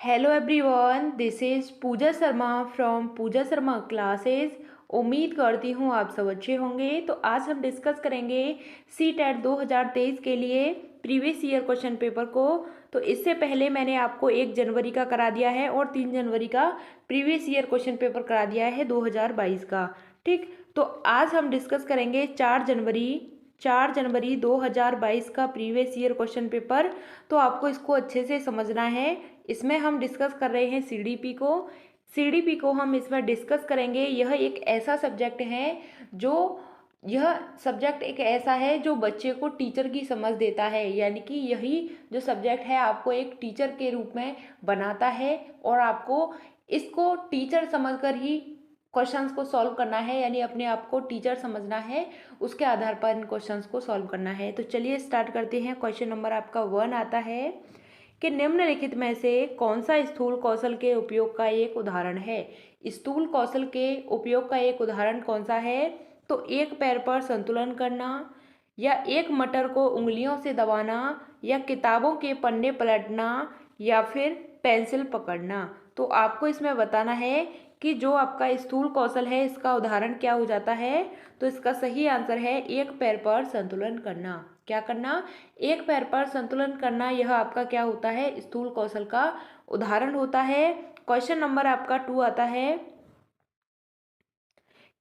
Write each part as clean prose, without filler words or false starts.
Hello everyone, this is Pooja Sharma from Pooja Sharma classes. उम्मीद करती हूँ आप सब अच्छे होंगे। तो आज हम डिस्कस करेंगे सी टेट 2023 के लिए प्रीवियस ईयर क्वेश्चन पेपर को। तो इससे पहले मैंने आपको 1 जनवरी का करा दिया है और 3 जनवरी का प्रीवियस ईयर क्वेश्चन पेपर करा दिया है 2022 का। ठीक, तो आज हम डिस्कस करेंगे 4 जनवरी 2022 का प्रीवियस ईयर क्वेश्चन पेपर। तो आपको इसको अच्छे से समझना है। इसमें हम डिस्कस कर रहे हैं सीडीपी को हम इसमें डिस्कस करेंगे। यह एक ऐसा सब्जेक्ट है जो बच्चे को टीचर की समझ देता है, यानी कि यही जो सब्जेक्ट है आपको एक टीचर के रूप में बनाता है और आपको इसको टीचर समझकर ही क्वेश्चंस को सॉल्व करना है, यानी अपने आप को टीचर समझना है, उसके आधार पर इन क्वेश्चंस को सॉल्व करना है। तो चलिए स्टार्ट करते हैं। क्वेश्चन नंबर आपका 1 आता है कि निम्नलिखित में से कौन सा स्थूल कौशल के उपयोग का एक उदाहरण है। स्थूल कौशल के उपयोग का एक उदाहरण कौन सा है? तो एक पैर पर संतुलन करना, या एक मटर को उंगलियों से दबाना, या किताबों के पन्ने पलटना, या फिर पेंसिल पकड़ना। तो आपको इसमें बताना है कि जो आपका स्थूल कौशल है इसका उदाहरण क्या हो जाता है। तो इसका सही आंसर है एक पैर पर संतुलन करना। क्या करना? एक पैर पर संतुलन करना। यह आपका क्या होता है? स्थूल कौशल का उदाहरण होता है। क्वेश्चन नंबर आपका 2 आता है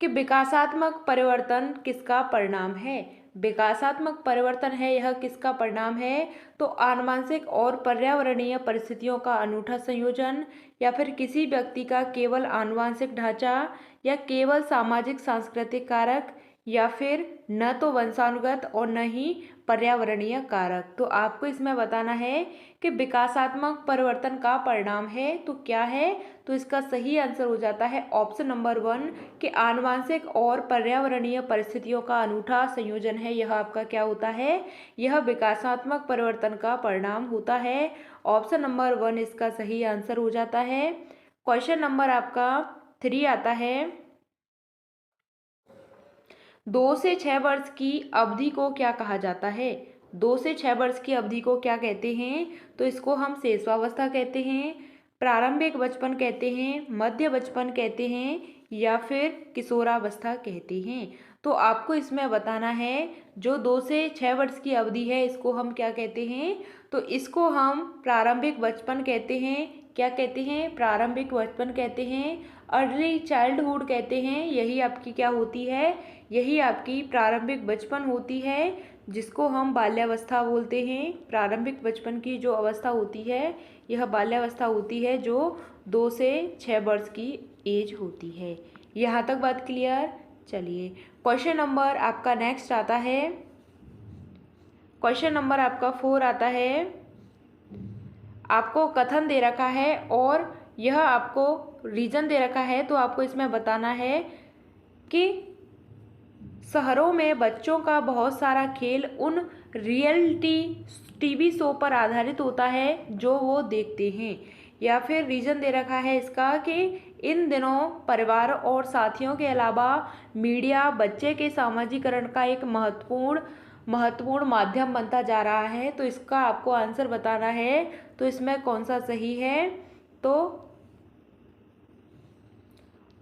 कि विकासात्मक परिवर्तन किसका परिणाम है। विकासात्मक परिवर्तन है यह किसका परिणाम है? तो आनुवंशिक और पर्यावरणीय परिस्थितियों का अनूठा संयोजन, या फिर किसी व्यक्ति का केवल आनुवंशिक ढांचा, या केवल सामाजिक सांस्कृतिक कारक, या फिर न तो वंशानुगत और न ही पर्यावरणीय कारक। तो आपको इसमें बताना है कि विकासात्मक परिवर्तन का परिणाम है तो क्या है। तो इसका सही आंसर हो जाता है ऑप्शन नंबर 1 कि आनुवंशिक और पर्यावरणीय परिस्थितियों का अनूठा संयोजन है। यह आपका क्या होता है? यह विकासात्मक परिवर्तन का परिणाम होता है। ऑप्शन नंबर 1 इसका सही आंसर हो जाता है। क्वेश्चन नंबर आपका 3 आता है 2 से 6 वर्ष की अवधि को क्या कहा जाता है। 2 से 6 वर्ष की अवधि को क्या कहते हैं? तो इसको हम शिशुअवस्था कहते हैं, प्रारंभिक बचपन कहते हैं, मध्य बचपन कहते हैं, या फिर किशोरावस्था कहते हैं। तो आपको इसमें बताना है जो 2 से 6 वर्ष की अवधि है इसको हम क्या कहते हैं। तो इसको हम प्रारंभिक बचपन कहते हैं। क्या कहते हैं? प्रारंभिक बचपन कहते हैं, अर्ली चाइल्डहुड कहते हैं। यही आपकी क्या होती है? यही आपकी प्रारंभिक बचपन होती है, जिसको हम बाल्यावस्था बोलते हैं। प्रारंभिक बचपन की जो अवस्था होती है यह बाल्यावस्था होती है, जो 2 से 6 वर्ष की एज होती है। यहाँ तक बात क्लियर? चलिए क्वेश्चन नंबर आपका नेक्स्ट आता है। क्वेश्चन नंबर आपका 4 आता है। आपको कथन दे रखा है और यह आपको रीजन दे रखा है। तो आपको इसमें बताना है कि शहरों में बच्चों का बहुत सारा खेल उन रियलिटी टीवी शो पर आधारित होता है जो वो देखते हैं। या फिर रीजन दे रखा है इसका कि इन दिनों परिवार और साथियों के अलावा मीडिया बच्चे के सामाजिकरण का एक महत्वपूर्ण माध्यम बनता जा रहा है। तो इसका आपको आंसर बताना है। तो इसमें कौन सा सही है? तो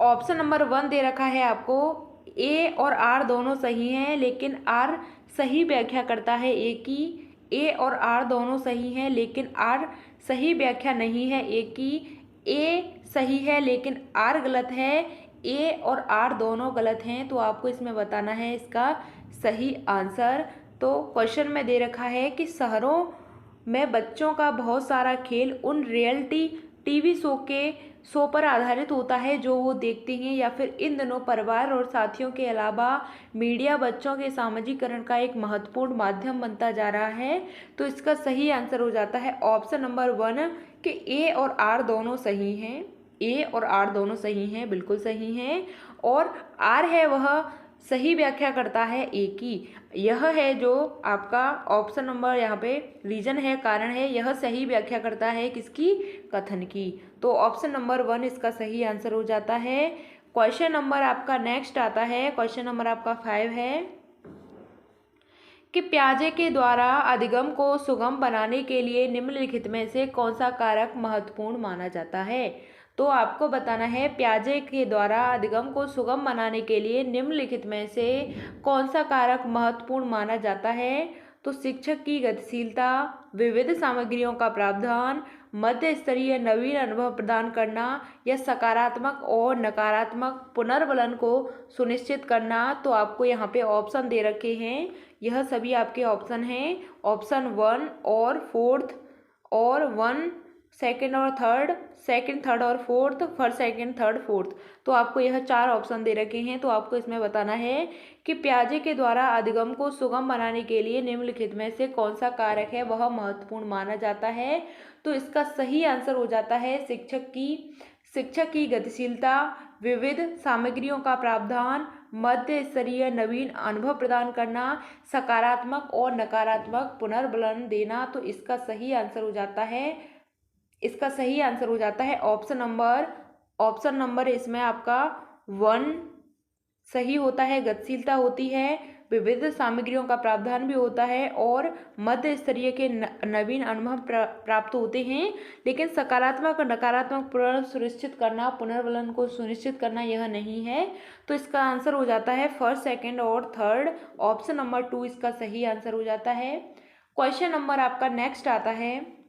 ऑप्शन नंबर 1 दे रखा है आपको, ए और आर दोनों सही हैं, लेकिन आर सही व्याख्या करता है ए की। ए और आर दोनों सही हैं लेकिन आर सही व्याख्या नहीं है ए की। ए सही है लेकिन आर गलत है। ए और आर दोनों गलत हैं। तो आपको इसमें बताना है इसका सही आंसर। तो क्वेश्चन में दे रखा है कि शहरों में बच्चों का बहुत सारा खेल उन रियलिटी टीवी शो पर आधारित होता है जो वो देखते हैं। या फिर इन दिनों परिवार और साथियों के अलावा मीडिया बच्चों के सामाजिकरण का एक महत्वपूर्ण माध्यम बनता जा रहा है। तो इसका सही आंसर हो जाता है ऑप्शन नंबर 1 कि ए और आर दोनों सही हैं। ए और आर दोनों सही हैं, बिल्कुल सही हैं। और आर है वह सही व्याख्या करता है ए की। यह है जो आपका ऑप्शन नंबर यहाँ पे रीजन है, कारण है, यह सही व्याख्या करता है किसकी? कथन की। तो ऑप्शन नंबर 1 इसका सही आंसर हो जाता है। क्वेश्चन नंबर आपका नेक्स्ट आता है। क्वेश्चन नंबर आपका 5 है कि प्याजे के द्वारा अधिगम को सुगम बनाने के लिए निम्नलिखित में से कौन सा कारक महत्वपूर्ण माना जाता है। तो आपको बताना है प्याजे के द्वारा अधिगम को सुगम बनाने के लिए निम्नलिखित में से कौन सा कारक महत्वपूर्ण माना जाता है। तो शिक्षक की गतिशीलता, विविध सामग्रियों का प्रावधान, मध्य स्तरीय नवीन अनुभव प्रदान करना या सकारात्मक और नकारात्मक पुनर्बलन को सुनिश्चित करना। तो आपको यहाँ पे ऑप्शन दे रखे हैं, यह सभी आपके ऑप्शन हैं। ऑप्शन 1 और 4th और 1 सेकंड और थर्ड, सेकंड थर्ड और fourth, first second third fourth. तो आपको यह 4 ऑप्शन दे रखे हैं। तो आपको इसमें बताना है कि प्याजे के द्वारा अधिगम को सुगम बनाने के लिए निम्नलिखित में से कौन सा कारक है वह महत्वपूर्ण माना जाता है। तो इसका सही आंसर हो जाता है शिक्षक की गतिशीलता, विविध सामग्रियों का प्रावधान, मध्य स्तरीय नवीन अनुभव प्रदान करना, सकारात्मक और नकारात्मक पुनर्बलन देना। तो इसका सही आंसर हो जाता है ऑप्शन नंबर इसमें आपका 1 सही होता है। गतिशीलता होती है, विविध सामग्रियों का प्रावधान भी होता है और मध्य स्तरीय के नवीन अनुभव प्राप्त होते हैं। लेकिन सकारात्मक और नकारात्मक पुनर्बलन को सुनिश्चित करना यह नहीं है। तो इसका आंसर हो जाता है फर्स्ट, सेकंड और थर्ड। ऑप्शन नंबर 2 इसका सही आंसर हो जाता है। क्वेश्चन नंबर आपका नेक्स्ट आता है,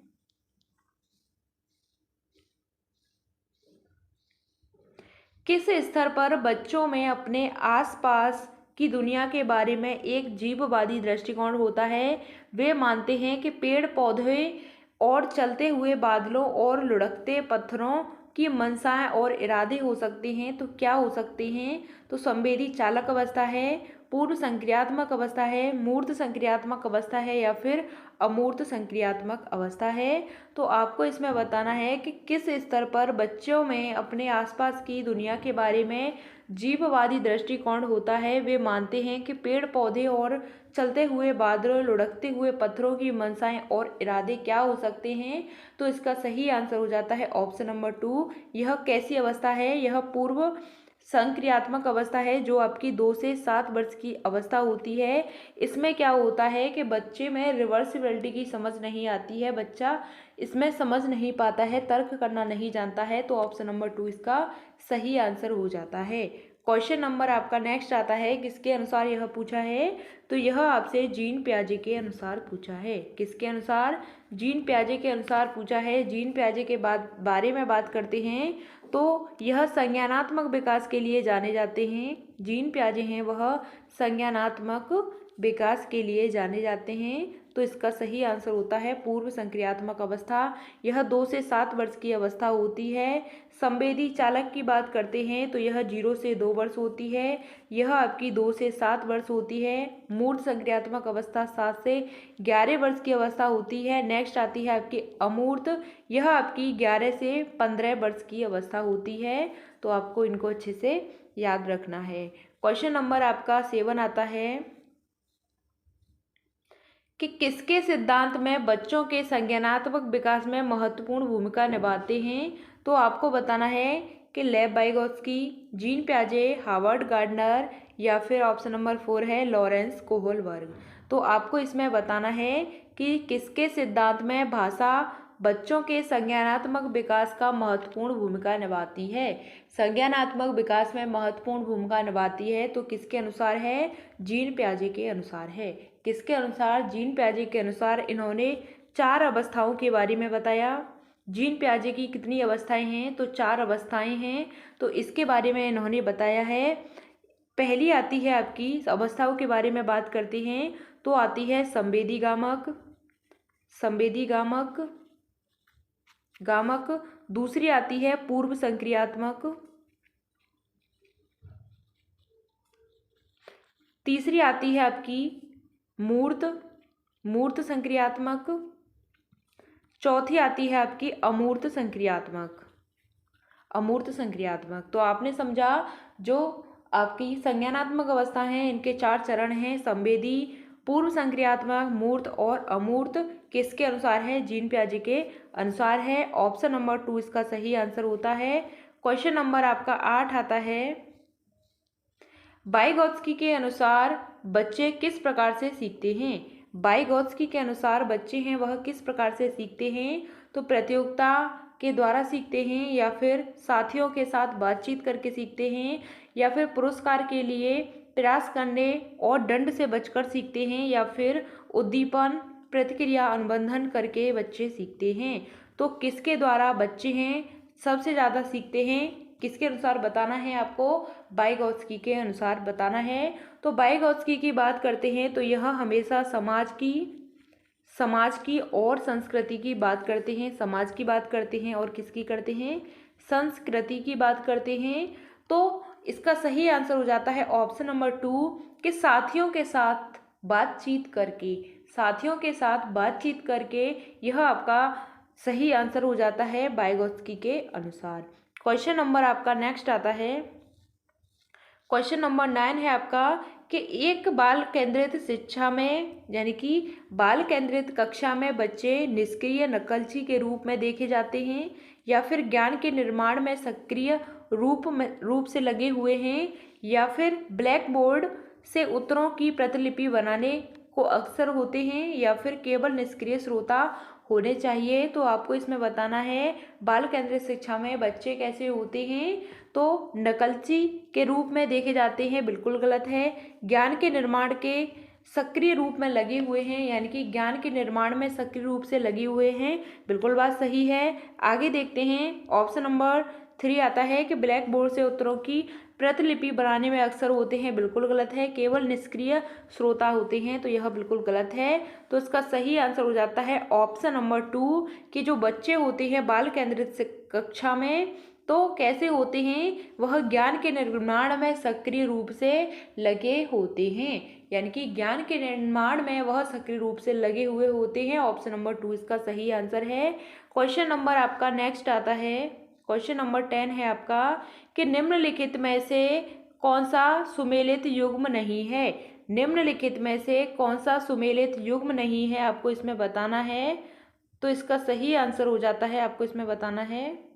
किस स्तर पर बच्चों में अपने आसपास की दुनिया के बारे में एक जीववादी दृष्टिकोण होता है। वे मानते हैं कि पेड़ पौधे और चलते हुए बादलों और लुढ़कते पत्थरों की मंशाएं और इरादे हो सकते हैं। तो क्या हो सकते हैं। तो संवेदी चालक अवस्था है, पूर्व संक्रियात्मक अवस्था है, मूर्त संक्रियात्मक अवस्था है या फिर अमूर्त संक्रियात्मक अवस्था है। तो आपको इसमें बताना है कि किस स्तर पर बच्चों में अपने आसपास की दुनिया के बारे में जीववादी दृष्टिकोण होता है। वे मानते हैं कि पेड़ पौधे और चलते हुए बादल, लुढ़कते हुए पत्थरों की मंशाएं और इरादे क्या हो सकते हैं। तो इसका सही आंसर हो जाता है ऑप्शन नंबर 2। यह कैसी अवस्था है, यह पूर्व संक्रियात्मक अवस्था है जो आपकी 2 से 7 वर्ष की अवस्था होती है। इसमें क्या होता है कि बच्चे में रिवर्सिबिलिटी की समझ नहीं आती है, बच्चा इसमें समझ नहीं पाता है, तर्क करना नहीं जानता है। तो ऑप्शन नंबर 2 इसका सही आंसर हो जाता है। क्वेश्चन नंबर आपका नेक्स्ट आता है, किसके अनुसार यह पूछा है। तो यह आपसे जीन पियाजे के अनुसार पूछा है। किसके अनुसार, जीन पियाजे के अनुसार पूछा है। जीन पियाजे के बारे में बात करते हैं तो यह संज्ञानात्मक विकास के लिए जाने जाते हैं। जीन पियाजे हैं वह संज्ञानात्मक विकास के लिए जाने जाते हैं। तो इसका सही आंसर होता है पूर्व संक्रियात्मक अवस्था। यह 2 से 7 वर्ष की अवस्था होती है। संवेदी चालक की बात करते हैं तो यह 0 से 2 वर्ष होती है। यह आपकी 2 से 7 वर्ष होती है। मूर्त संक्रियात्मक अवस्था 7 से 11 वर्ष की अवस्था होती है। नेक्स्ट आती है आपकी अमूर्त, यह आपकी 11 से 15 वर्ष की अवस्था होती है। तो आपको इनको अच्छे से याद रखना है। क्वेश्चन नंबर आपका 7 आता है कि किसके सिद्धांत में बच्चों के संज्ञानात्मक विकास में महत्वपूर्ण भूमिका निभाते हैं। तो आपको बताना है कि लेव वाइगोत्स्की, जीन पियाजे, हार्वर्ड गार्डनर या फिर ऑप्शन नंबर 4 है लॉरेंस कोहलबर्ग। तो आपको इसमें बताना है कि किसके सिद्धांत में भाषा बच्चों के संज्ञानात्मक विकास का महत्वपूर्ण भूमिका निभाती है। संज्ञानात्मक विकास में महत्वपूर्ण भूमिका निभाती है तो किसके अनुसार है, जीन पियाजे के अनुसार है। किसके अनुसार, जीन पियाजे के अनुसार। इन्होंने 4 अवस्थाओं के बारे में बताया। जीन पियाजे की कितनी अवस्थाएं हैं, तो 4 अवस्थाएं हैं। तो इसके बारे में इन्होंने बताया है। पहली आती है आपकी अवस्थाओं के बारे में बात करते हैं तो आती है संवेदी गामक। दूसरी आती है पूर्व संक्रियात्मक। तीसरी आती है आपकी मूर्त संक्रियात्मक। चौथी आती है आपकी अमूर्त संक्रियात्मक। तो आपने समझा जो आपकी संज्ञानात्मक अवस्था है इनके 4 चरण हैं, संवेदी, पूर्व संक्रियात्मक, मूर्त और अमूर्त। किसके अनुसार है, जीन पियाजे के अनुसार है। ऑप्शन नंबर 2 इसका सही आंसर होता है। क्वेश्चन नंबर आपका 8 आता है, वाइगोत्स्की के अनुसार बच्चे किस प्रकार से सीखते हैं? वाइगोत्स्की के अनुसार बच्चे हैं वह किस प्रकार से सीखते हैं? तो प्रतियोगिता के द्वारा सीखते हैं, या फिर साथियों के साथ बातचीत करके सीखते हैं, या फिर पुरस्कार के लिए प्रयास करने और दंड से बचकर सीखते हैं, या फिर उद्दीपन प्रतिक्रिया अनुबंधन करके बच्चे सीखते हैं। तो किसके द्वारा बच्चे हैं सबसे ज़्यादा सीखते हैं, किसके अनुसार बताना है आपको? वाइगोत्स्की के अनुसार बताना है। तो वाइगोत्स्की की बात करते हैं तो यह हमेशा समाज की और संस्कृति की बात करते हैं। समाज की बात करते हैं और किसकी करते हैं? संस्कृति की बात करते हैं। तो इसका सही आंसर हो जाता है ऑप्शन नंबर 2 कि साथियों के साथ बातचीत करके। साथियों के साथ बातचीत करके यह आपका सही आंसर हो जाता है वाइगोत्स्की के अनुसार। क्वेश्चन नंबर आपका नेक्स्ट आता है, क्वेश्चन नंबर 9 है आपका कि एक बाल केंद्रित शिक्षा में, यानी कि बाल केंद्रित कक्षा में बच्चे निष्क्रिय नकलची के रूप में देखे जाते हैं, या फिर ज्ञान के निर्माण में सक्रिय रूप से लगे हुए हैं, या फिर ब्लैक बोर्ड से उत्तरों की प्रतिलिपि बनाने को अक्सर होते हैं, या फिर केवल निष्क्रिय श्रोता होने चाहिए। तो आपको इसमें बताना है बाल केंद्रित शिक्षा में बच्चे कैसे होते हैं? तो नकलची के रूप में देखे जाते हैं, बिल्कुल गलत है। ज्ञान के निर्माण के सक्रिय रूप में लगे हुए हैं, यानी कि ज्ञान के निर्माण में सक्रिय रूप से लगे हुए हैं, बिल्कुल बात सही है। आगे देखते हैं, ऑप्शन नंबर 3 आता है कि ब्लैक बोर्ड से उत्तरों की प्रतिलिपि बनाने में अक्सर होते हैं, बिल्कुल गलत है। केवल निष्क्रिय श्रोता होते हैं, तो यह बिल्कुल गलत है। तो इसका सही आंसर हो जाता है ऑप्शन नंबर 2 कि जो बच्चे होते हैं बाल केंद्रित कक्षा में तो कैसे होते हैं? वह ज्ञान के निर्माण में सक्रिय रूप से लगे होते हैं, यानी कि ज्ञान के निर्माण में वह सक्रिय रूप से लगे हुए होते हैं। ऑप्शन नंबर 2 इसका सही आंसर है। क्वेश्चन नंबर आपका नेक्स्ट आता है, क्वेश्चन नंबर 10 है आपका कि निम्नलिखित में से कौन सा सुमेलित युग्म नहीं है? निम्नलिखित में से कौन सा सुमेलित युग्म नहीं है आपको इसमें बताना है। तो इसका सही आंसर हो जाता है, आपको इसमें बताना है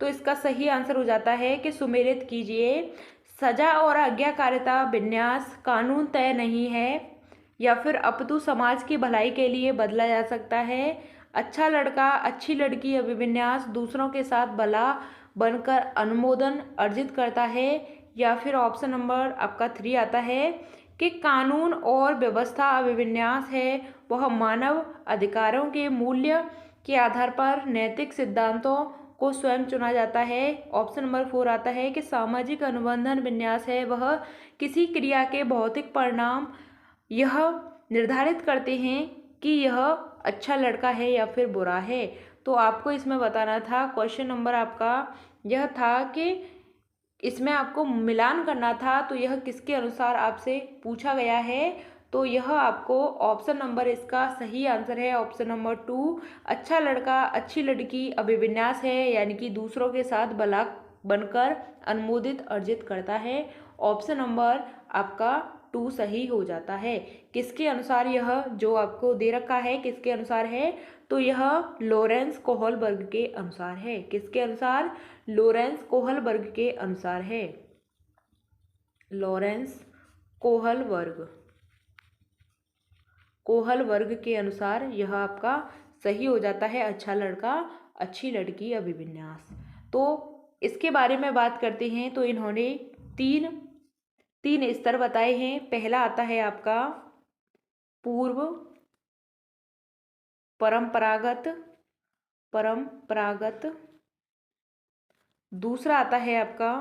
तो इसका सही आंसर हो जाता है कि सुमेलित कीजिए। सजा और आज्ञाकारिता विन्यास कानून तय नहीं है, या फिर अपितु समाज की भलाई के लिए बदला जा सकता है। अच्छा लड़का अच्छी लड़की अभिविन्यास दूसरों के साथ भला बनकर अनुमोदन अर्जित करता है, या फिर ऑप्शन नंबर आपका 3 आता है कि कानून और व्यवस्था अभिविन्यास है वह मानव अधिकारों के मूल्य के आधार पर नैतिक सिद्धांतों को स्वयं चुना जाता है। ऑप्शन नंबर 4 आता है कि सामाजिक अनुबंधन विन्यास है वह किसी क्रिया के भौतिक परिणाम यह निर्धारित करते हैं कि यह अच्छा लड़का है या फिर बुरा है। तो आपको इसमें बताना था, क्वेश्चन नंबर आपका यह था कि इसमें आपको मिलान करना था, तो यह किसके अनुसार आपसे पूछा गया है। तो यह आपको ऑप्शन नंबर इसका सही आंसर है ऑप्शन नंबर 2। अच्छा लड़का अच्छी लड़की अभिविन्यास है, यानी कि दूसरों के साथ भला बनकर अनुमोदित अर्जित करता है। ऑप्शन नंबर आपका 2 सही हो जाता है। किसके अनुसार यह जो आपको दे रखा है किसके अनुसार है? तो यह लॉरेंस कोहलबर्ग के अनुसार है। किसके अनुसार? लॉरेंस कोहलबर्ग के अनुसार है। लॉरेंस कोहलबर्ग के अनुसार यह आपका सही हो जाता है, अच्छा लड़का अच्छी लड़की अभिविन्यास। तो इसके बारे में बात करते हैं तो इन्होंने तीन स्तर बताए हैं। पहला आता है आपका पूर्व परंपरागत, दूसरा आता है आपका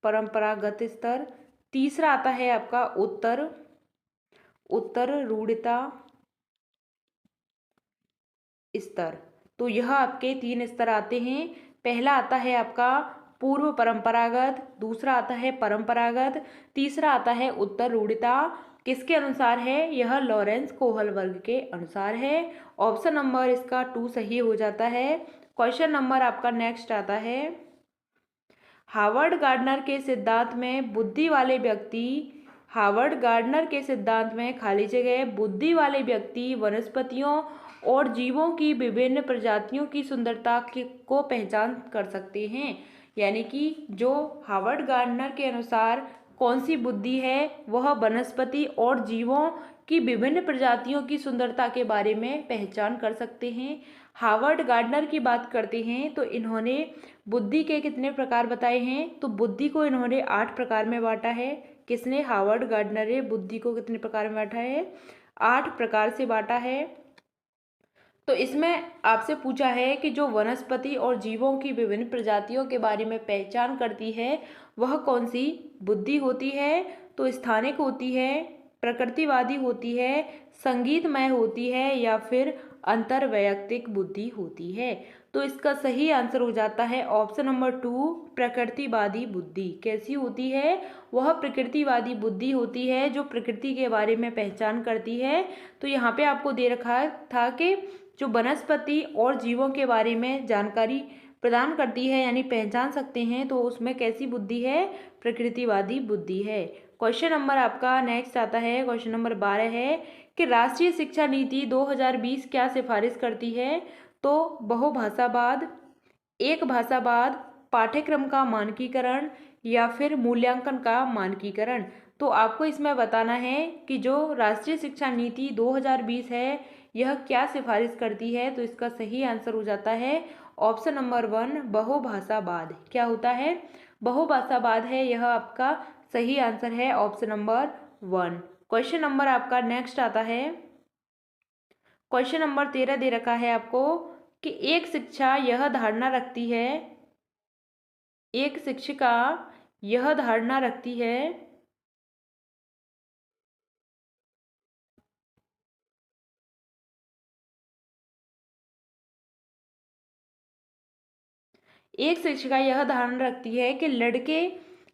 परंपरागत स्तर, तीसरा आता है आपका उत्तर रूढ़िता स्तर। तो यह आपके 3 स्तर आते हैं। पहला आता है आपका पूर्व परंपरागत, दूसरा आता है परंपरागत, तीसरा आता है उत्तर रूढ़िता। किसके अनुसार है? यह लॉरेंस कोहलबर्ग के अनुसार है। ऑप्शन नंबर इसका 2 सही हो जाता है। क्वेश्चन नंबर आपका नेक्स्ट आता है, हार्वर्ड गार्डनर के सिद्धांत में बुद्धि वाले व्यक्ति हार्वर्ड गार्डनर के सिद्धांत में खाली जगह बुद्धि वाले व्यक्ति वनस्पतियों और जीवों की विभिन्न प्रजातियों की सुंदरता को पहचान कर सकते हैं। यानी कि जो हार्वर्ड गार्डनर के अनुसार कौन सी बुद्धि है, वह वनस्पति और जीवों की विभिन्न प्रजातियों की सुंदरता के बारे में पहचान कर सकते हैं। हार्वर्ड गार्डनर की बात करते हैं तो इन्होंने बुद्धि के कितने प्रकार बताए हैं, तो बुद्धि को इन्होंने 8 प्रकार में बांटा है। किसने? हार्वर्ड गार्डनर ने बुद्धि को कितने प्रकार में बांटा है? 8 प्रकार से बांटा है। तो इसमें आपसे पूछा है कि जो वनस्पति और जीवों की विभिन्न प्रजातियों के बारे में पहचान करती है वह कौन सी बुद्धि होती है? तो स्थानिक होती है, प्रकृतिवादी होती है, संगीतमय होती है या फिर अंतर्वैयक्तिक बुद्धि होती है। तो इसका सही आंसर हो जाता है ऑप्शन नंबर 2, प्रकृतिवादी बुद्धि। कैसी होती है? वह प्रकृतिवादी बुद्धि होती है जो प्रकृति के बारे में पहचान करती है। तो यहाँ पे आपको दे रखा था कि जो वनस्पति और जीवों के बारे में जानकारी प्रदान करती है यानी पहचान सकते हैं, तो उसमें कैसी बुद्धि है? प्रकृतिवादी बुद्धि है। क्वेश्चन नंबर आपका नेक्स्ट आता है, क्वेश्चन नंबर 12 है कि राष्ट्रीय शिक्षा नीति 2020 क्या सिफारिश करती है? तो बहुभाषावाद, एक भाषावाद, पाठ्यक्रम का मानकीकरण या फिर मूल्यांकन का मानकीकरण। तो आपको इसमें बताना है कि जो राष्ट्रीय शिक्षा नीति 2020 है यह क्या सिफारिश करती है। तो इसका सही आंसर हो जाता है ऑप्शन नंबर 1, बहुभाषावाद। क्या होता है? बहुभाषावाद है, यह आपका सही आंसर है ऑप्शन नंबर 1। क्वेश्चन नंबर आपका नेक्स्ट आता है, क्वेश्चन नंबर 13 दे रखा है आपको कि एक शिक्षा यह धारणा रखती है, एक शिक्षिका यह धारणा रखती है एक शिक्षिका यह धारणा रखती है कि लड़के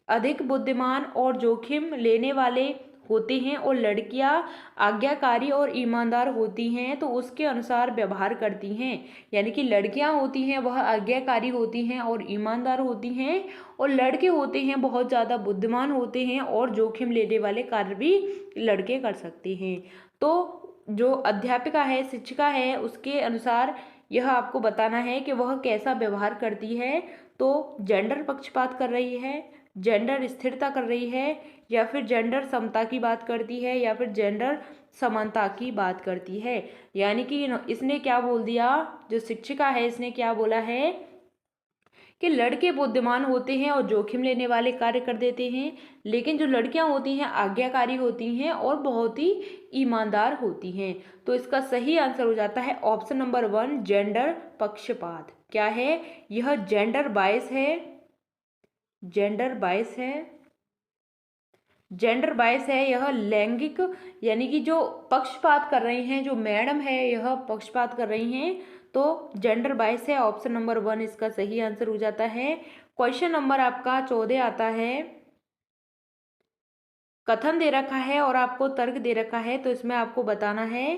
अधिक बुद्धिमान और जोखिम लेने वाले होते हैं और लड़कियां आज्ञाकारी और ईमानदार होती हैं, तो उसके अनुसार व्यवहार करती हैं। यानी कि लड़कियां होती हैं वह आज्ञाकारी होती हैं और ईमानदार होती हैं, और लड़के होते हैं बहुत ज़्यादा बुद्धिमान होते हैं और जोखिम लेने वाले कार्य भी लड़के कर सकते हैं। तो जो अध्यापिका है, शिक्षिका है, उसके अनुसार यह आपको बताना है कि वह कैसा व्यवहार करती है। तो जेंडर पक्षपात कर रही है, जेंडर स्थिरता कर रही है, या फिर जेंडर समता की बात करती है, या फिर जेंडर समानता की बात करती है। यानी कि इसने क्या बोल दिया, जो शिक्षिका है इसने क्या बोला है कि लड़के बुद्धिमान होते हैं और जोखिम लेने वाले कार्य कर देते हैं, लेकिन जो लड़कियां होती हैं आज्ञाकारी होती हैं और बहुत ही ईमानदार होती हैं। तो इसका सही आंसर हो जाता है ऑप्शन नंबर 1, जेंडर पक्षपात। क्या है? यह जेंडर बायस है, जेंडर बायस है, जेंडर बायस है, यह लैंगिक यानी कि जो पक्षपात कर रही हैं, जो मैडम है यह पक्षपात कर रही हैं, तो जेंडर बायस है, ऑप्शन नंबर 1 इसका सही आंसर हो जाता है। क्वेश्चन नंबर आपका 14 आता है, कथन दे रखा है और आपको तर्क दे रखा है। तो इसमें आपको बताना है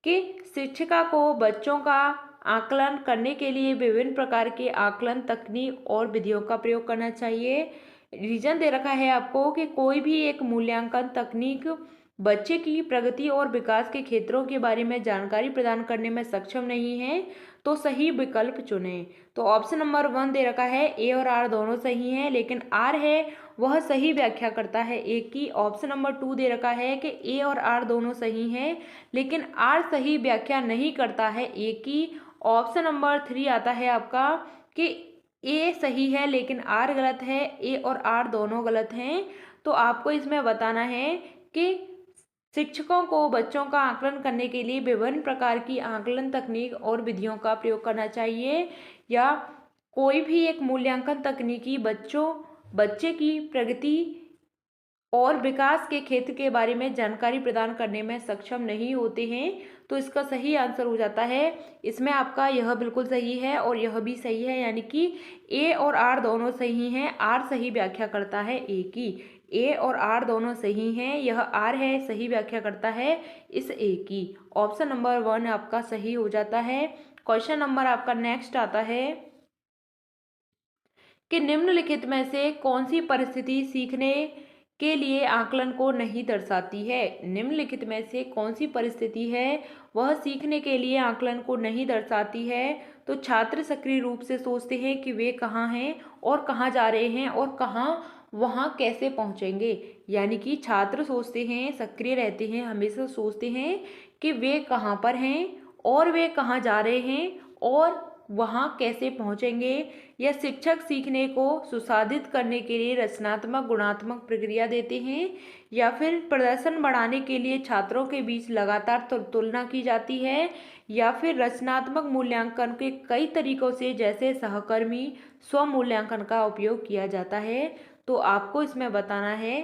कि शिक्षिका को बच्चों का आकलन करने के लिए विभिन्न प्रकार के आकलन तकनीक और विधियों का प्रयोग करना चाहिए। रीजन दे रखा है आपको कि कोई भी एक मूल्यांकन तकनीक बच्चे की प्रगति और विकास के क्षेत्रों के बारे में जानकारी प्रदान करने में सक्षम नहीं है, तो सही विकल्प चुनें। तो ऑप्शन नंबर 1 दे रखा है, ए और आर दोनों सही हैं, लेकिन आर है वह सही व्याख्या करता है ए की। ऑप्शन नंबर 2 दे रखा है कि ए और आर दोनों सही हैं, लेकिन आर सही व्याख्या नहीं करता है ए की। ऑप्शन नंबर 3 आता है आपका कि ए सही है लेकिन आर गलत है, ए और आर दोनों गलत हैं। तो आपको इसमें बताना है कि शिक्षकों को बच्चों का आकलन करने के लिए विभिन्न प्रकार की आकलन तकनीक और विधियों का प्रयोग करना चाहिए, या कोई भी एक मूल्यांकन तकनीकी बच्चे की प्रगति और विकास के क्षेत्र के बारे में जानकारी प्रदान करने में सक्षम नहीं होते हैं। तो इसका सही आंसर हो जाता है, इसमें आपका यह बिल्कुल सही है और यह भी सही है, यानी कि ए और आर दोनों सही हैं। आर सही व्याख्या करता है ए की, ए और आर दोनों सही हैं, यह आर है सही व्याख्या करता है इस ए की। ऑप्शन नंबर 1 आपका सही हो जाता है। क्वेश्चन नंबर आपका नेक्स्ट आता है कि निम्नलिखित में से कौन सी परिस्थिति सीखने के लिए आकलन को नहीं दर्शाती है। निम्नलिखित में से कौन सी परिस्थिति है वह सीखने के लिए आकलन को नहीं दर्शाती है। तो छात्र सक्रिय रूप से सोचते हैं कि वे कहाँ हैं और कहाँ जा रहे हैं और कहाँ वहाँ कैसे पहुँचेंगे। यानी कि छात्र सोचते हैं, सक्रिय रहते हैं, हमेशा सोचते हैं कि वे कहाँ पर हैं और वे कहाँ जा रहे हैं और वहाँ कैसे पहुँचेंगे। या शिक्षक सीखने को सुसाधित करने के लिए रचनात्मक गुणात्मक प्रक्रिया देते हैं, या फिर प्रदर्शन बढ़ाने के लिए छात्रों के बीच लगातार तुलना की जाती है, या फिर रचनात्मक मूल्यांकन के कई तरीकों से जैसे सहकर्मी स्व मूल्यांकन का उपयोग किया जाता है। तो आपको इसमें बताना है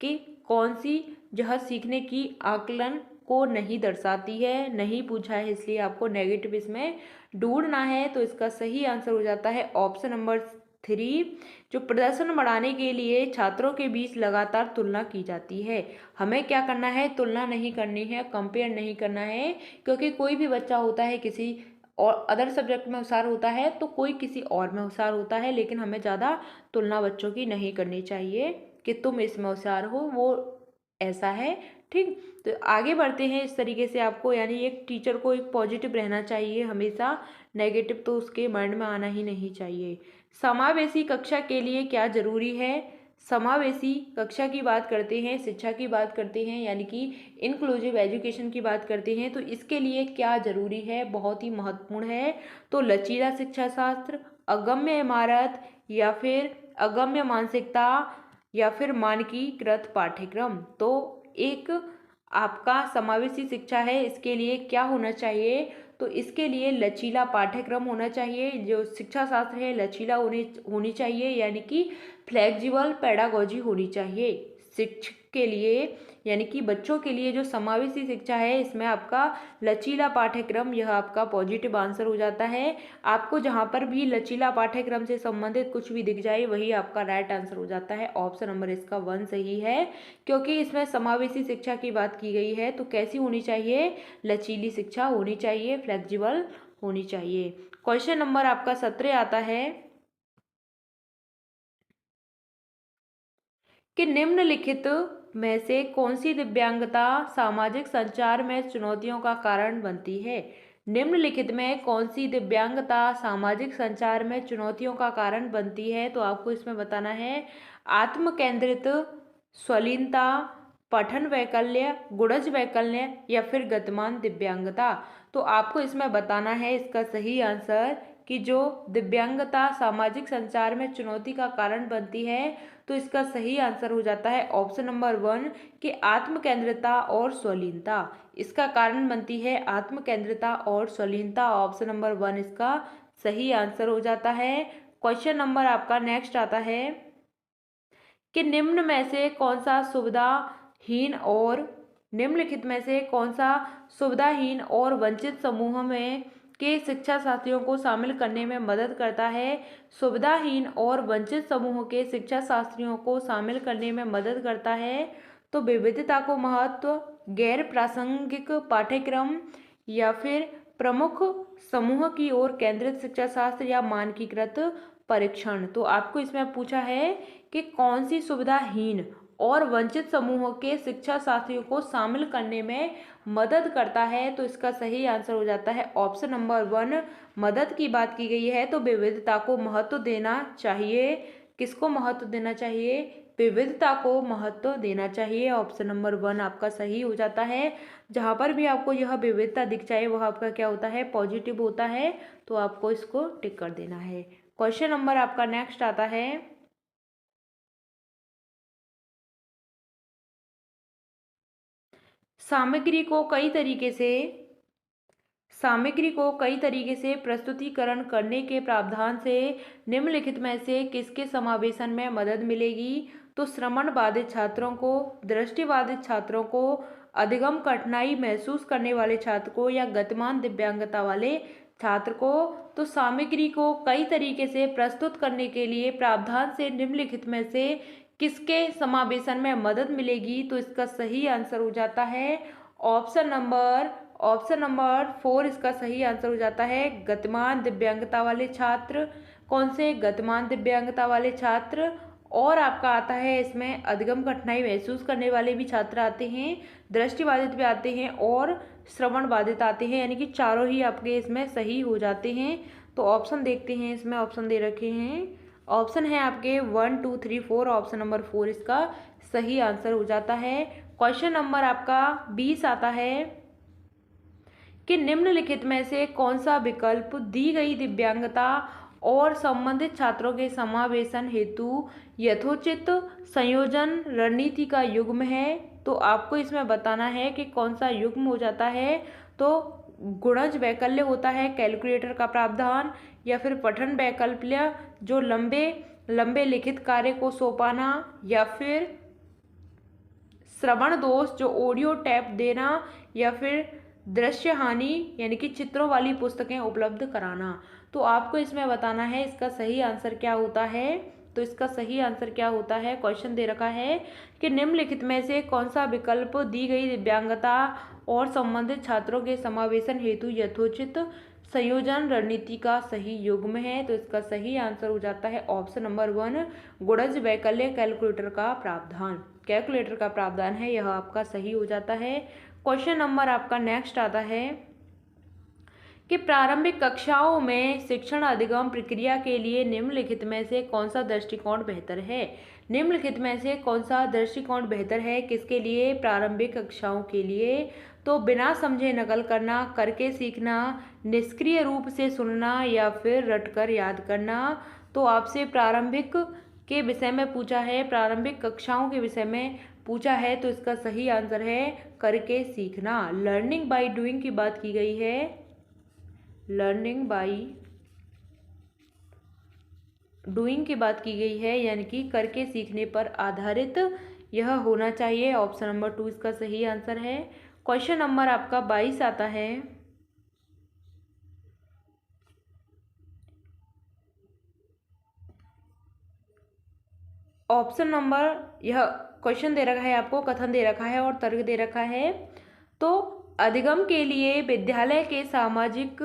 कि कौन सी यह सीखने की आकलन को नहीं दर्शाती है। नहीं पूछा है इसलिए आपको नेगेटिव इसमें ढूंढना है। तो इसका सही आंसर हो जाता है ऑप्शन नंबर 3, जो प्रदर्शन बढ़ाने के लिए छात्रों के बीच लगातार तुलना की जाती है। हमें क्या करना है, तुलना नहीं करनी है, कंपेयर नहीं करना है, क्योंकि कोई भी बच्चा होता है किसी और अदर सब्जेक्ट में होशियार होता है तो कोई किसी और में होशियार होता है, लेकिन हमें ज़्यादा तुलना बच्चों की नहीं करनी चाहिए कि तुम इसमें होशियार हो, वो ऐसा है। ठीक, तो आगे बढ़ते हैं। इस तरीके से आपको, यानी एक टीचर को एक पॉजिटिव रहना चाहिए हमेशा, नेगेटिव तो उसके माइंड में आना ही नहीं चाहिए। समावेशी कक्षा के लिए क्या जरूरी है। समावेशी कक्षा की बात करते हैं, शिक्षा की बात करते हैं, यानी कि इंक्लूसिव एजुकेशन की बात करते हैं, तो इसके लिए क्या जरूरी है, बहुत ही महत्वपूर्ण है। तो लचीला शिक्षा शास्त्र, अगम्य इमारत, या फिर अगम्य मानसिकता, या फिर मानकीकृत पाठ्यक्रम। तो एक आपका समावेशी शिक्षा है, इसके लिए क्या होना चाहिए, तो इसके लिए लचीला पाठ्यक्रम होना चाहिए। जो शिक्षा शास्त्र है लचीला होनी चाहिए, यानी कि फ्लेक्सिबल पेडागोजी होनी चाहिए शिक्षक के लिए, यानी कि बच्चों के लिए जो समावेशी शिक्षा है इसमें आपका लचीला पाठ्यक्रम, यह आपका पॉजिटिव आंसर हो जाता है। आपको जहाँ पर भी लचीला पाठ्यक्रम से संबंधित कुछ भी दिख जाए वही आपका राइट आंसर हो जाता है। ऑप्शन नंबर इसका 1 सही है, क्योंकि इसमें समावेशी शिक्षा की बात की गई है। तो कैसी होनी चाहिए, लचीली शिक्षा होनी चाहिए, फ्लेक्सिबल होनी चाहिए। क्वेश्चन नंबर आपका 17 आता है कि निम्नलिखित में से कौन सी दिव्यांगता सामाजिक संचार में चुनौतियों का कारण बनती है। निम्नलिखित में कौन सी दिव्यांगता सामाजिक संचार में चुनौतियों का कारण बनती है। तो आपको इसमें बताना है आत्म केंद्रित स्वलीनता, पठन वैकल्य, गुणज वैकल्य, या फिर गतिमान दिव्यांगता। तो आपको इसमें बताना है इसका सही आंसर कि जो दिव्यांगता सामाजिक संचार में चुनौती का कारण बनती है, तो इसका सही आंसर हो जाता है ऑप्शन नंबर 1 कि आत्मकेंद्रिता और स्वलीनता। इसका कारण बनती है आत्मकेंद्रिता और स्वलीनता। ऑप्शन नंबर 1 इसका सही आंसर हो जाता है। क्वेश्चन नंबर आपका नेक्स्ट आता है कि निम्नलिखित में से कौन सा सुविधाहीन और वंचित समूह में के शिक्षा साथियों को शामिल करने में मदद करता है। सुविधाहीन और वंचित समूह के शिक्षा शास्त्रियों को शामिल करने में मदद करता है। तो विविधता को महत्व, गैर प्रासंगिक पाठ्यक्रम, या फिर प्रमुख समूह की ओर केंद्रित शिक्षा शास्त्र, या मानकीकृत परीक्षण। तो आपको इसमें पूछा है कि कौन सी सुविधाहीन और वंचित समूहों के शिक्षा साथियों को शामिल करने में मदद करता है। तो इसका सही आंसर हो जाता है ऑप्शन नंबर 1, मदद की बात की गई है तो विविधता को महत्व देना चाहिए। किसको महत्व देना चाहिए, विविधता को महत्व देना चाहिए। ऑप्शन नंबर 1 आपका सही हो जाता है। जहाँ पर भी आपको यह विविधता दिख जाए वह आपका क्या होता है, पॉजिटिव होता है। तो आपको इसको टिक कर देना है। क्वेश्चन नंबर आपका नेक्स्ट आता है सामग्री को कई तरीके से प्रस्तुतिकरण करने के प्रावधान से निम्नलिखित में से किसके समावेशन में मदद मिलेगी। तो श्रवण बाधित छात्रों को, दृष्टिबाधित छात्रों को, अधिगम कठिनाई महसूस करने वाले छात्र को, या गतिमान दिव्यांगता वाले छात्र को। तो सामग्री को कई तरीके से प्रस्तुत करने के लिए प्रावधान से निम्नलिखित में से किसके समावेशन में मदद मिलेगी। तो इसका सही आंसर हो जाता है ऑप्शन नंबर 4 इसका सही आंसर हो जाता है। गतिमान दिव्यांगता वाले छात्र, कौन से गतिमान दिव्यांगता वाले छात्र, और आपका आता है इसमें अधिगम कठिनाई महसूस करने वाले भी छात्र आते हैं, दृष्टिबाधित भी आते हैं और श्रवण बाधित आते हैं, यानी कि चारों ही आपके इसमें सही हो जाते हैं। तो ऑप्शन देखते हैं, इसमें ऑप्शन दे रखे हैं, ऑप्शन है आपके 1 2 3 4, ऑप्शन नंबर 4 इसका सही आंसर हो जाता है। क्वेश्चन नंबर आपका 20 आता है कि निम्नलिखित में से कौन सा विकल्प दी गई दिव्यांगता और संबंधित छात्रों के समावेशन हेतु यथोचित संयोजन रणनीति का युग्म है। तो आपको इसमें बताना है कि कौन सा युग्म हो जाता है। तो गुणज वैकल्य होता है कैलकुलेटर का प्रावधान, या फिर पठन वैकल्य जो लंबे लिखित कार्य को सौंपाना, या फिर श्रवण दोष जो ऑडियो टैप देना, या फिर दृश्य हानि यानी कि चित्रों वाली पुस्तकें उपलब्ध कराना। तो आपको इसमें बताना है इसका सही आंसर क्या होता है। तो इसका सही आंसर क्या होता है, क्वेश्चन दे रखा है कि निम्नलिखित में से कौन सा विकल्प दी गई दिव्यांगता और संबंधित छात्रों के समावेशन हेतु यथोचित संयोजन रणनीति का सही युग्म है। तो इसका सही आंसर हो जाता है ऑप्शन नंबर 1, गुणज वैकल्य कैलकुलेटर का प्रावधान। कैलकुलेटर का प्रावधान है, यह आपका सही हो जाता है। क्वेश्चन नंबर आपका नेक्स्ट आता है कि प्रारंभिक कक्षाओं में शिक्षण अधिगम प्रक्रिया के लिए निम्नलिखित में से कौन सा दृष्टिकोण बेहतर है। निम्नलिखित में से कौन सा दृष्टिकोण बेहतर है किसके लिए, प्रारंभिक कक्षाओं के लिए। तो बिना समझे नकल करना, करके सीखना, निष्क्रिय रूप से सुनना, या फिर रटकर याद करना। तो आपसे प्रारंभिक के विषय में पूछा है, प्रारंभिक कक्षाओं के विषय में पूछा है, तो इसका सही आंसर है करके सीखना। लर्निंग बाय डूइंग की बात की गई है, लर्निंग बाय डूइंग की बात की गई है, यानी कि करके सीखने पर आधारित यह होना चाहिए। ऑप्शन नंबर 2 इसका सही आंसर है। क्वेश्चन नंबर आपका 22 आता है, ऑप्शन नंबर, यह क्वेश्चन दे रखा है आपको, कथन दे रखा है और तर्क दे रखा है। तो अधिगम के लिए विद्यालय के सामाजिक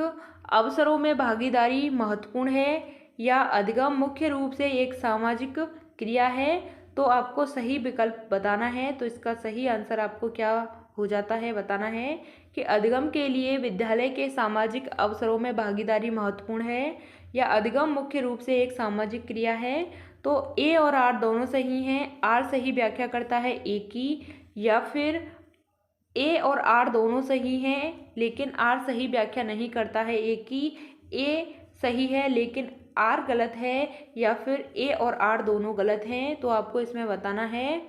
अवसरों में भागीदारी महत्वपूर्ण है, या अधिगम मुख्य रूप से एक सामाजिक क्रिया है। तो आपको सही विकल्प बताना है। तो इसका सही आंसर आपको क्या हो जाता है, बताना है कि अधिगम के लिए विद्यालय के सामाजिक अवसरों में भागीदारी महत्वपूर्ण है, या अधिगम मुख्य रूप से एक सामाजिक क्रिया है। तो ए और आर दोनों सही हैं। आर सही व्याख्या करता है ए की, या फिर ए और आर दोनों सही हैं लेकिन आर सही व्याख्या नहीं करता है ए की। ए सही है लेकिन आर गलत है, या फिर ए और आर दोनों गलत हैं। तो आपको इसमें बताना है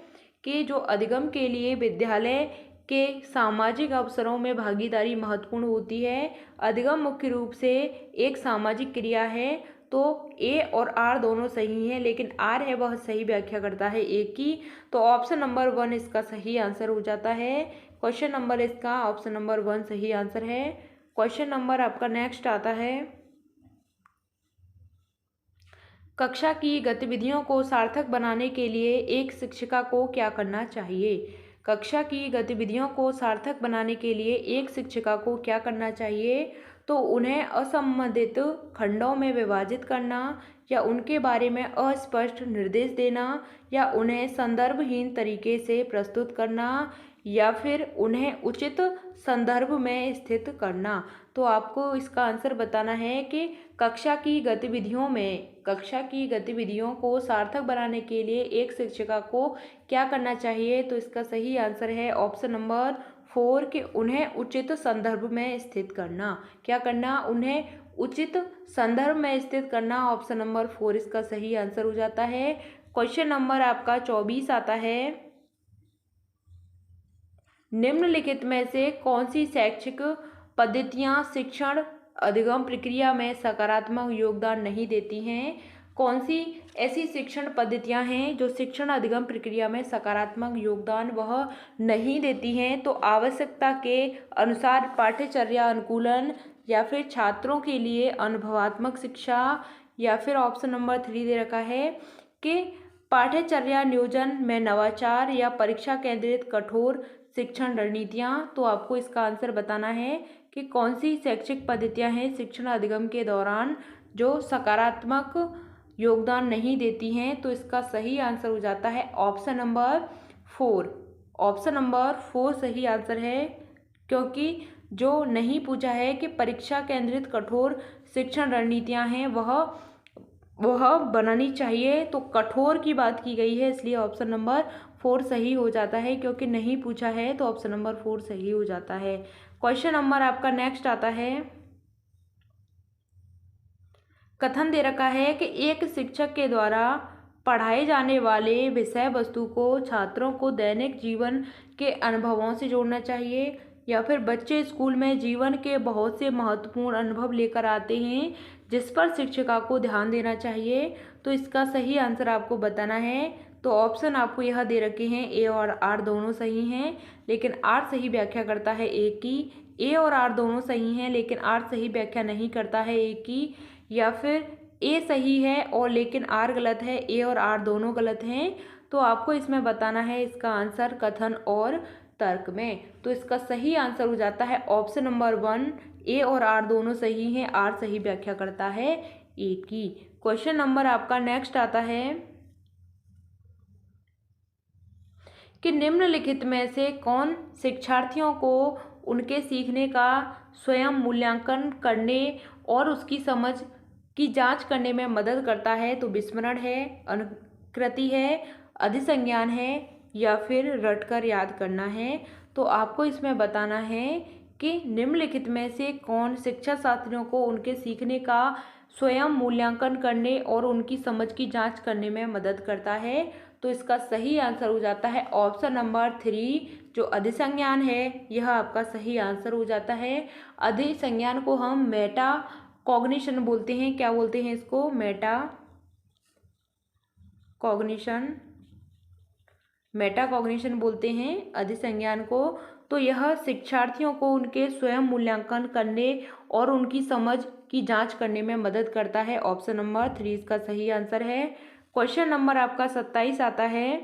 कि जो अधिगम के लिए विद्यालय के सामाजिक अवसरों में भागीदारी महत्वपूर्ण होती है, अधिगम मुख्य रूप से एक सामाजिक क्रिया है। तो ए और आर दोनों सही हैं लेकिन आर है वह सही व्याख्या करता है ए की। तो ऑप्शन नंबर 1 इसका सही आंसर हो जाता है। क्वेश्चन नंबर इसका ऑप्शन नंबर 1 सही आंसर है। क्वेश्चन नंबर आपका नेक्स्ट आता है, कक्षा की गतिविधियों को सार्थक बनाने के लिए एक शिक्षिका को क्या करना चाहिए। कक्षा की गतिविधियों को सार्थक बनाने के लिए एक शिक्षिका को क्या करना चाहिए। तो उन्हें असंबंधित खंडों में विभाजित करना, या उनके बारे में अस्पष्ट निर्देश देना, या उन्हें संदर्भहीन तरीके से प्रस्तुत करना, या फिर उन्हें उचित संदर्भ में स्थित करना। तो आपको इसका आंसर बताना है कि कक्षा की गतिविधियों को सार्थक बनाने के लिए एक शिक्षिका को क्या करना चाहिए। तो इसका सही आंसर है ऑप्शन नंबर 4 कि उन्हें उचित संदर्भ में स्थित करना। क्या करना, उन्हें उचित संदर्भ में स्थित करना। ऑप्शन नंबर 4 इसका सही आंसर हो जाता है। क्वेश्चन नंबर आपका 24 आता है, निम्नलिखित में से कौन सी शैक्षिक पद्धतियाँ शिक्षण अधिगम प्रक्रिया में सकारात्मक योगदान नहीं देती हैं। कौन सी ऐसी शिक्षण पद्धतियाँ हैं जो शिक्षण अधिगम प्रक्रिया में सकारात्मक योगदान वह नहीं देती हैं। तो आवश्यकता के अनुसार पाठ्यचर्या अनुकूलन, या फिर छात्रों के लिए अनुभवात्मक शिक्षा, या फिर ऑप्शन नंबर 3 दे रखा है कि पाठ्यचर्या नियोजन में नवाचार, या परीक्षा केंद्रित कठोर शिक्षण रणनीतियाँ। तो आपको इसका आंसर बताना है कि कौन सी शैक्षिक पद्धतियाँ हैं शिक्षण अधिगम के दौरान जो सकारात्मक योगदान नहीं देती हैं। तो इसका सही आंसर हो जाता है ऑप्शन नंबर 4। ऑप्शन नंबर 4 सही आंसर है, क्योंकि जो नहीं पूछा है कि परीक्षा केंद्रित कठोर शिक्षण रणनीतियां हैं वह बनानी चाहिए, तो कठोर की बात की गई है, इसलिए ऑप्शन नंबर 4 सही हो जाता है। क्योंकि नहीं पूछा है तो ऑप्शन नंबर 4 सही हो जाता है। क्वेश्चन नंबर आपका नेक्स्ट आता है, कथन दे रखा है कि एक शिक्षक के द्वारा पढ़ाए जाने वाले विषय वस्तु को छात्रों को दैनिक जीवन के अनुभवों से जोड़ना चाहिए, या फिर बच्चे स्कूल में जीवन के बहुत से महत्वपूर्ण अनुभव लेकर आते हैं जिस पर शिक्षिका को ध्यान देना चाहिए। तो इसका सही आंसर आपको बताना है। तो ऑप्शन आपको यह दे रखे हैं, ए और आर दोनों सही हैं, लेकिन आर सही व्याख्या करता है ए की। ए और आर दोनों सही हैं, लेकिन आर सही व्याख्या नहीं करता है ए की। या फिर ए सही है और लेकिन आर गलत है, ए और आर दोनों गलत हैं। तो आपको इसमें बताना है इसका आंसर कथन और तर्क में। तो इसका सही आंसर हो जाता है ऑप्शन नंबर 1, ए और आर दोनों सही हैं, आर सही व्याख्या करता है ए की। क्वेश्चन नंबर आपका नेक्स्ट आता है कि निम्नलिखित में से कौन शिक्षार्थियों को उनके सीखने का स्वयं मूल्यांकन करने और उसकी समझ की जांच करने में मदद करता है। तो विस्मरण है, अनुकृति है, अधिसंज्ञान है, या फिर रटकर याद करना है। तो आपको इसमें बताना है कि निम्नलिखित में से कौन शिक्षा शास्त्रियों को उनके सीखने का स्वयं मूल्यांकन करने और उनकी समझ की जांच करने में मदद करता है। तो इसका सही आंसर हो जाता है ऑप्शन नंबर 3, जो अधिसंज्ञान है, यह आपका सही आंसर हो जाता है। अधिसंज्ञान को हम मेटा कॉग्निशन बोलते हैं। क्या बोलते हैं इसको? मेटा कॉग्निशन बोलते हैं अधिसंज्ञान को। तो यह शिक्षार्थियों को उनके स्वयं मूल्यांकन करने और उनकी समझ की जांच करने में मदद करता है। ऑप्शन नंबर 3 इसका सही आंसर है। क्वेश्चन नंबर आपका 27 आता है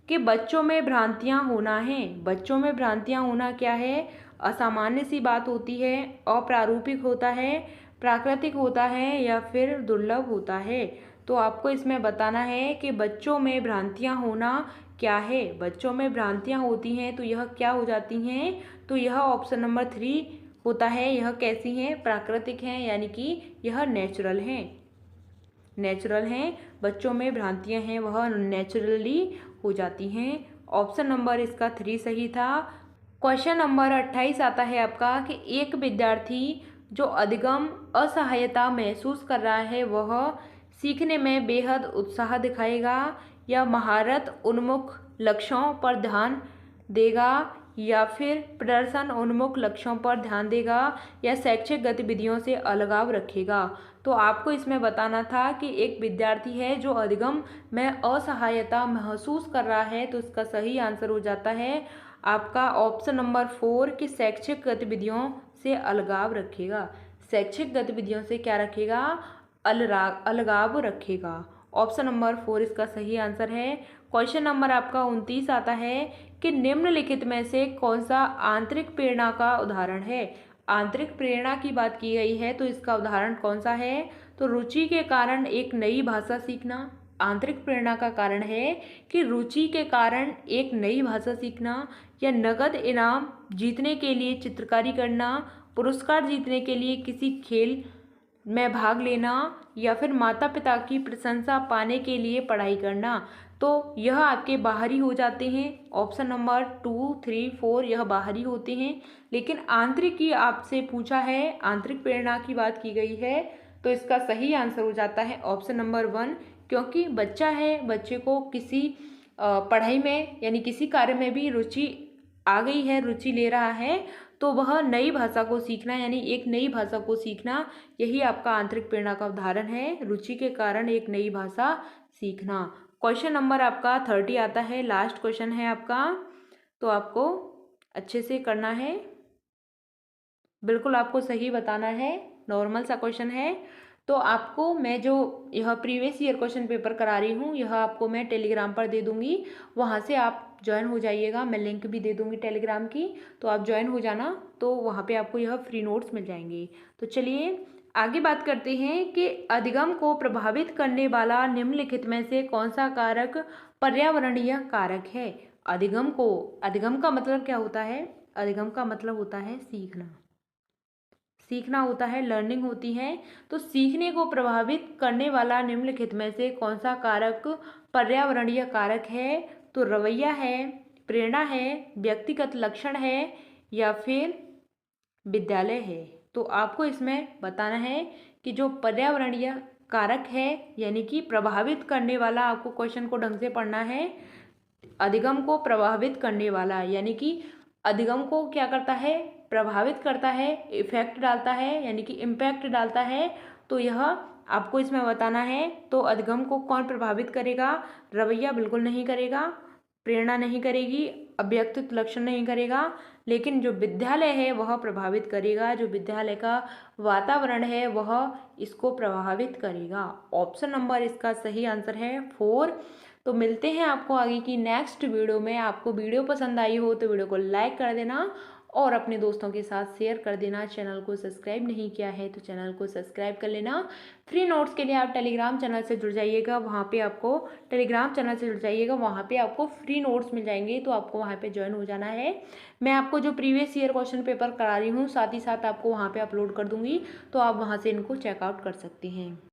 कि बच्चों में भ्रांतियां होना है। बच्चों में भ्रांतियां होना क्या है? असामान्य सी बात होती है, अप्रारूपिक होता है, प्राकृतिक होता है, या फिर दुर्लभ होता है। तो आपको इसमें बताना है कि बच्चों में भ्रांतियां होना क्या है। बच्चों में भ्रांतियां होती हैं तो यह क्या हो जाती हैं? तो यह ऑप्शन नंबर 3 होता है। यह कैसी हैं? प्राकृतिक हैं, यानी कि यह नेचुरल हैं। बच्चों में भ्रांतियां हैं वह नेचुरली हो जाती हैं। ऑप्शन नंबर इसका 3 सही था। क्वेश्चन नंबर 28 आता है आपका कि एक विद्यार्थी जो अधिगम असहायता महसूस कर रहा है वह सीखने में बेहद उत्साह दिखाएगा, या महारत उन्मुख लक्ष्यों पर ध्यान देगा, या फिर प्रदर्शन उन्मुख लक्ष्यों पर ध्यान देगा, या शैक्षिक गतिविधियों से अलगाव रखेगा। तो आपको इसमें बताना था कि एक विद्यार्थी है जो अधिगम में असहायता महसूस कर रहा है। तो इसका सही आंसर हो जाता है आपका ऑप्शन नंबर 4 कि शैक्षिक गतिविधियों से अलगाव रखेगा। शैक्षिक गतिविधियों से क्या रखेगा? अलगाव रखेगा। ऑप्शन नंबर 4 इसका सही आंसर है। क्वेश्चन नंबर आपका 29 आता है कि निम्नलिखित में से कौन सा आंतरिक प्रेरणा का उदाहरण है। आंतरिक प्रेरणा की बात की गई है तो इसका उदाहरण कौन सा है? तो रुचि के कारण एक नई भाषा सीखना। आंतरिक प्रेरणा का कारण है कि रुचि के कारण एक नई भाषा सीखना, या नगद इनाम जीतने के लिए चित्रकारी करना, पुरस्कार जीतने के लिए किसी खेल में भाग लेना, या फिर माता पिता की प्रशंसा पाने के लिए पढ़ाई करना। तो यह आपके बाहरी हो जाते हैं। ऑप्शन नंबर 2, 3, 4 यह बाहरी होते हैं। लेकिन आंतरिक की आपसे पूछा है, आंतरिक प्रेरणा की बात की गई है, तो इसका सही आंसर हो जाता है ऑप्शन नंबर 1, क्योंकि बच्चा है, बच्चे को किसी पढ़ाई में यानी किसी कार्य में भी रुचि आ गई है, रुचि ले रहा है, तो वह नई भाषा को सीखना यानी एक नई भाषा को सीखना, यही आपका आंतरिक प्रेरणा का उदाहरण है। रुचि के कारण एक नई भाषा सीखना। क्वेश्चन नंबर आपका 30 आता है, लास्ट क्वेश्चन है आपका, तो आपको अच्छे से करना है, बिल्कुल आपको सही बताना है। नॉर्मल सा क्वेश्चन है। तो आपको मैं जो यह प्रीवियस ईयर क्वेश्चन पेपर करा रही हूँ यह आपको मैं टेलीग्राम पर दे दूँगी, वहाँ से आप ज्वाइन हो जाइएगा। मैं लिंक भी दे दूँगी टेलीग्राम की, तो आप ज्वाइन हो जाना, तो वहाँ पे आपको यह फ्री नोट्स मिल जाएंगे। तो चलिए आगे बात करते हैं कि अधिगम को प्रभावित करने वाला निम्नलिखित में से कौन सा कारक पर्यावरणीय कारक है। अधिगम का मतलब क्या होता है? अधिगम का मतलब होता है सीखना। सीखना होता है, लर्निंग होती है। तो सीखने को प्रभावित करने वाला निम्नलिखित में से कौन सा कारक पर्यावरणीय कारक है? तो रवैया है, प्रेरणा है, व्यक्तिगत लक्षण है या फिर विद्यालय है। तो आपको इसमें बताना है कि जो पर्यावरणीय कारक है यानी कि प्रभावित करने वाला, आपको क्वेश्चन को ढंग से पढ़ना है। अधिगम को प्रभावित करने वाला यानी कि अधिगम को क्या करता है? प्रभावित करता है, इफेक्ट डालता है यानी कि इम्पैक्ट डालता है। तो यह आपको इसमें बताना है। तो अधिगम को कौन प्रभावित करेगा? रवैया बिल्कुल नहीं करेगा, प्रेरणा नहीं करेगी, अव्यक्तित्व लक्षण नहीं करेगा, लेकिन जो विद्यालय है वह प्रभावित करेगा। जो विद्यालय का वातावरण है वह इसको प्रभावित करेगा। ऑप्शन नंबर इसका सही आंसर है 4। तो मिलते हैं आपको आगे की नेक्स्ट वीडियो में। आपको वीडियो पसंद आई हो तो वीडियो को लाइक कर देना और अपने दोस्तों के साथ शेयर कर देना। चैनल को सब्सक्राइब नहीं किया है तो चैनल को सब्सक्राइब कर लेना। फ्री नोट्स के लिए आप टेलीग्राम चैनल से जुड़ जाइएगा, वहाँ पे आपको फ्री नोट्स मिल जाएंगे, तो आपको वहाँ पे ज्वाइन हो जाना है। मैं आपको जो प्रीवियस ईयर क्वेश्चन पेपर करा रही हूँ साथ ही साथ आपको वहाँ पे अपलोड कर दूँगी, तो आप वहाँ से इनको चेकआउट कर सकते हैं।